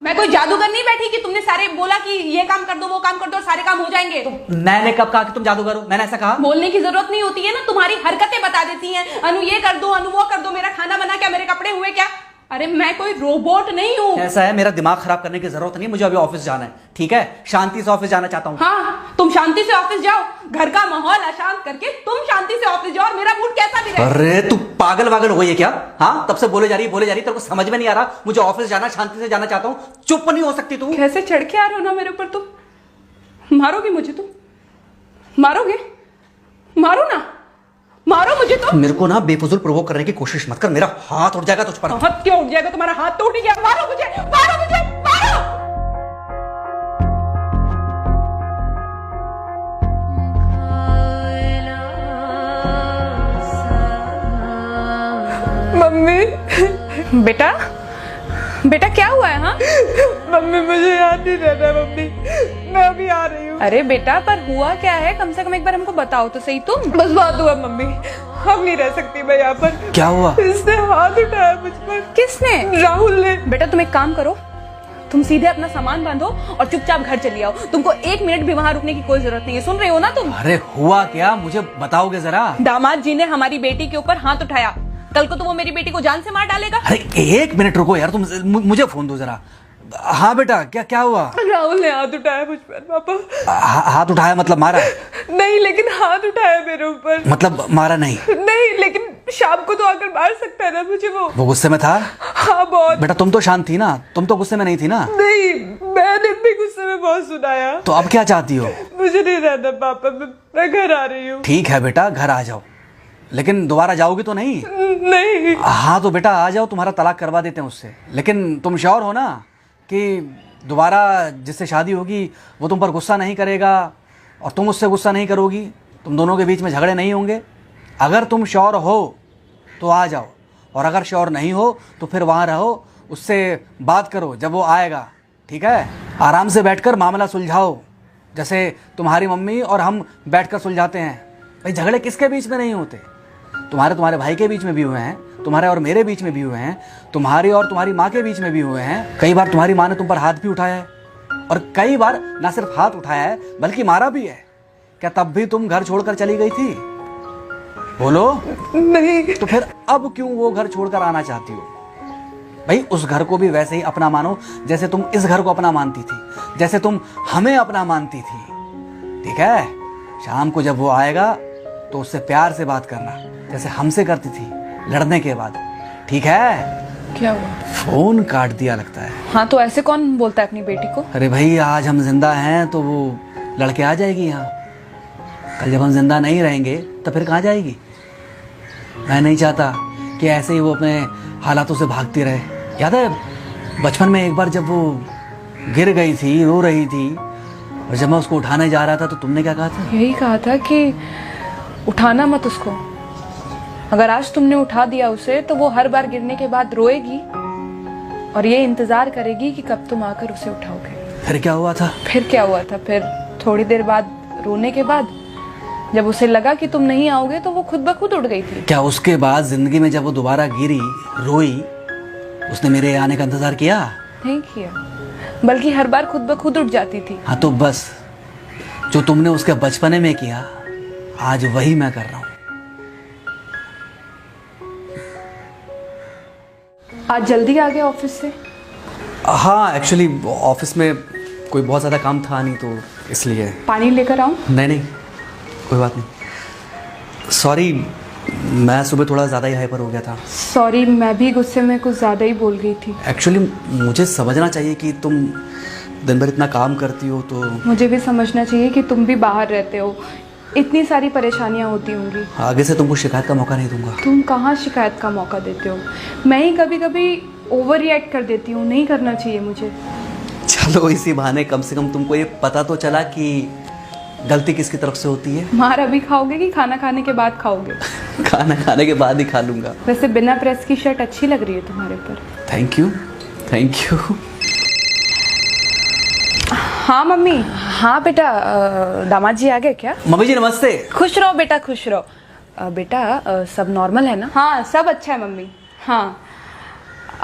मैं कोई जादूगर नहीं बैठी कि तुमने सारे बोला कि ये काम कर दो वो काम कर दो और सारे काम हो जाएंगे। मैंने कब कहा कि तुम जादूगर हो? मैंने ऐसा कहा? बोलने की जरूरत नहीं होती है ना, तुम्हारी हरकतें बता देती हैं। अनु ये कर दो, अनु वो कर दो, मेरा खाना बना क्या, मेरे कपड़े हुए क्या। अरे मैं कोई रोबोट नहीं हूँ। ऐसा है, मेरा दिमाग खराब करने की जरूरत नहीं, मुझे अभी ऑफिस जाना है। ठीक है, शांति से ऑफिस जाना चाहता हूँ। हाँ, तुम शांति से ऑफिस जाओ, घर का माहौल अशांत करके तुम शांति से ऑफिस जाओ और मेरा मूड कैसा भी रहे। अरे तू पागल वागल हो गई है क्या? हाँ, तब से बोले जा रही तेरे को समझ में नहीं आ रहा? मुझे ऑफिस जाना, शांति से जाना चाहता हूँ, चुप नहीं हो सकती तू? कैसे चढ़ के आ रहे हो ना मेरे ऊपर तुम। मारोगे मुझे तुम? मारोगे? मारो ना, मारो मुझे तो। मेरे को ना बेफजूल प्रोवोक करने की कोशिश मत कर, मेरा हाथ उठ जाएगा तुझ पर। हाथ क्यों उठ जाएगा? तुम्हारा हाथ तो उठ गया। मारो मुझे, मारो मुझे, मारो। मम्मी। बेटा, बेटा क्या हुआ है? हाँ मम्मी मुझे याद नहीं रहना मम्मी, मैं अभी आ रही हूँ। अरे बेटा, पर हुआ क्या है? कम से कम एक बार हमको बताओ तो सही तुम। बस बात हुआ मम्मी, हम नहीं रह सकती मैं यहाँ पर। क्या हुआ? इसने हाथ उठाया मुझ पर। किसने? राहुल ने। बेटा तुम एक काम करो, तुम सीधे अपना सामान बांधो और चुपचाप घर चली आओ। तुमको एक मिनट भी वहाँ रुकने की कोई जरूरत नहीं है। सुन रहे हो ना तुम? अरे हुआ क्या, मुझे बताओगे जरा? दामाद जी ने हमारी बेटी के ऊपर हाथ उठाया। कल को तो वो मेरी बेटी को जान से मार डालेगा। अरे एक मिनट रुको यार, तुम मुझे फोन दो जरा। हाँ बेटा, क्या हुआ? राहुल ने हाथ उठाया मुझ पर पापा। हाथ उठाया मतलब मारा? नहीं, लेकिन हाथ उठाया मेरे ऊपर। मतलब मारा नहीं? नहीं, लेकिन शाम को तो आकर मार सकता है ना मुझे वो गुस्से में था? हाँ बहुत। बेटा तुम तो शांत थी ना, तुम तो गुस्से में नहीं थी ना? नहीं, मैंने भी गुस्से में बहुत सुनाया। तो अब क्या चाहती हो? मुझे नहीं रहना पापा, मैं घर आ रही हूँ। ठीक है बेटा, घर आ जाओ, लेकिन दोबारा जाओगी तो नहीं? नहीं। हाँ तो बेटा आ जाओ, तुम्हारा तलाक करवा देते हैं उससे। लेकिन तुम श्योर हो ना कि दोबारा जिससे शादी होगी वो तुम पर गुस्सा नहीं करेगा और तुम उससे गुस्सा नहीं करोगी, तुम दोनों के बीच में झगड़े नहीं होंगे? अगर तुम श्योर हो तो आ जाओ, और अगर श्योर नहीं हो तो फिर वहाँ रहो, उससे बात करो जब वो आएगा। ठीक है, आराम से बैठकर मामला सुलझाओ, जैसे तुम्हारी मम्मी और हम बैठकर सुलझाते हैं। भाई झगड़े किसके बीच में नहीं होते? तुम्हारे भाई के बीच में भी हुए हैं, तुम्हारे और मेरे बीच में भी हुए हैं, तुम्हारी और तुम्हारी माँ के बीच में भी हुए हैं। कई बार तुम्हारी माँ ने तुम पर हाथ भी उठाया है, और कई बार ना सिर्फ हाथ उठाया है बल्कि मारा भी है। क्या तब भी तुम घर छोड़कर चली गई थी? बोलो। नहीं। तो फिर अब क्यों वो घर छोड़कर आना चाहती हो? भाई उस घर को भी वैसे ही अपना मानो जैसे तुम इस घर को अपना मानती थी, जैसे तुम हमें अपना मानती थी। ठीक है, शाम को जब वो आएगा तो उससे प्यार से बात करना, जैसे हमसे करती थी लड़ने के बाद। ठीक है? क्या हुआ? फोन काट दिया लगता है। हाँ तो ऐसे कौन बोलता है अपनी बेटी को? अरे भाई आज हम जिंदा हैं तो वो लड़के आ जाएगी यहाँ, कल जब हम जिंदा नहीं रहेंगे तो फिर कहाँ जाएगी? मैं नहीं चाहता कि ऐसे ही वो अपने हालातों से भागती रहे। याद है बचपन में एक बार जब वो गिर गई थी, रो रही थी, और जब मैं उसको उठाने जा रहा था तो तुमने क्या कहा था? यही कहा था कि उठाना मत उसको। अगर आज तुमने उठा दिया उसे तो वो हर बार गिरने के बाद रोएगी और ये इंतजार करेगी कि कब तुम आकर उसे उठाओगे। फिर क्या हुआ था? फिर क्या हुआ था? फिर थोड़ी देर बाद रोने के बाद जब उसे लगा कि तुम नहीं आओगे तो वो खुद ब खुद उठ गई थी। क्या उसके बाद जिंदगी में जब वो दोबारा गिरी, रोई, उसने मेरे आने का इंतजार किया? नहीं किया, बल्कि हर बार खुद ब खुद उठ जाती थी। हाँ तो बस जो तुमने उसके बचपने में किया आज वही मैं कर रहा हूँ। आज जल्दी आ गए ऑफिस से? हाँ एक्चुअली ऑफिस में कोई बहुत ज़्यादा काम था नहीं तो इसलिए। पानी लेकर आऊं? नहीं कोई बात नहीं, सॉरी मैं सुबह थोड़ा ज़्यादा ही हाइपर हो गया था। सॉरी, मैं भी गुस्से में कुछ ज़्यादा ही बोल गई थी। एक्चुअली मुझे समझना चाहिए कि तुम दिन भर इतना काम करती हो तो मुझे भी समझना चाहिए कि तुम भी बाहर रहते हो, इतनी सारी परेशानियां होती होंगी। आगे से तुमको शिकायत का मौका नहीं दूंगा। तुम कहाँ शिकायत का मौका देते हो? मैं ही कभी कभी ओवर रिएक्ट कर देती हूँ, नहीं करना चाहिए मुझे। चलो इसी बहाने कम से कम तुमको ये पता तो चला कि गलती किसकी तरफ से होती है। मार अभी खाओगे कि खाना खाने के बाद खाओगे? खाना खाने के बाद ही खा लूंगा। वैसे बिना प्रेस की शर्ट अच्छी लग रही है तुम्हारे पर। Thank you. हाँ मम्मी। हाँ बेटा, दामाद जी आ गए क्या? मम्मी जी नमस्ते। खुश रहो बेटा, खुश रहो। बेटा सब नॉर्मल है ना? हाँ सब अच्छा है मम्मी। हाँ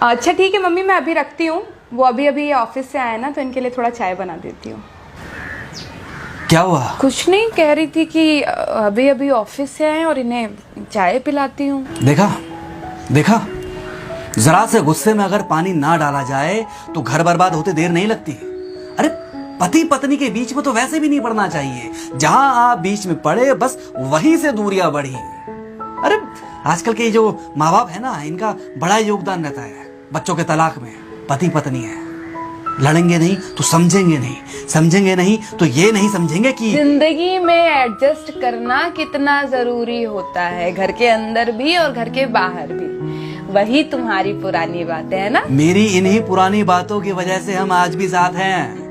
अच्छा ठीक है मम्मी, मैं अभी रखती हूँ, वो अभी अभी ऑफिस से आए ना, तो इनके लिए थोड़ा चाय बना देती हूँ। क्या हुआ? कुछ नहीं, कह रही थी कि अभी अभी ऑफिस से आए और इन्हें चाय पिलाती हूँ। देखा देखा, जरा से गुस्से में अगर पानी ना डाला जाए तो घर बर्बाद होते देर नहीं लगती। अरे पति पत्नी के बीच में तो वैसे भी नहीं पड़ना चाहिए, जहां आप बीच में पड़े बस वहीं से दूरियां बढ़ी। अरे आजकल के जो माँ बाप है ना, इनका बड़ा योगदान रहता है बच्चों के तलाक में। पति पत्नी है, लड़ेंगे नहीं तो समझेंगे नहीं, समझेंगे नहीं तो ये नहीं समझेंगे कि जिंदगी में एडजस्ट करना कितना जरूरी होता है, घर के अंदर भी और घर के बाहर भी। वही तुम्हारी पुरानी बातें है ना। मेरी इन्हीं पुरानी बातों की वजह से हम आज भी साथ हैं।